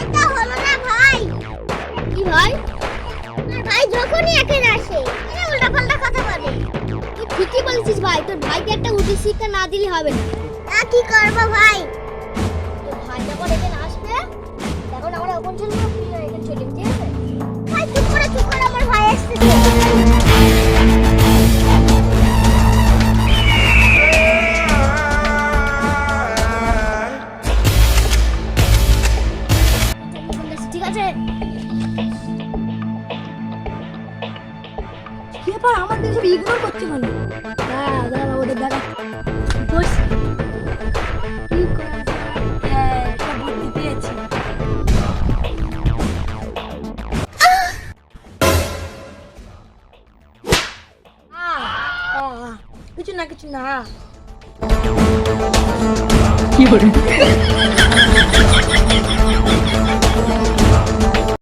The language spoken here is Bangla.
এটা হলো না ভাই। কি ভাই? আর ভাই যখনই একে আসে এ উল্টাপাল্টা কথা বলে। তুই ঠিকই বলেছিস ভাই, তোর ভাইকে একটা উচিত শিক্ষা না দিলে হবে না। তা কি করব ভাই? তোর ভাই যখন এখানে আসবে তখন আমরা ওখান চলে যাবো, তুই এখানে চলে যাবি, ঠিক আছে? ভাই চুপ করে আমার ভাই আসতেছে। ঠিক আছে। কি ব্যাপার, আমার দিকে সব ইগনোর করছে কেন? দাঁড়া ওদের দাঁড়া দোষ কি করা যায়? হ্যাঁ, একটা বুদ্ধি পেয়েছি। কিছু না কি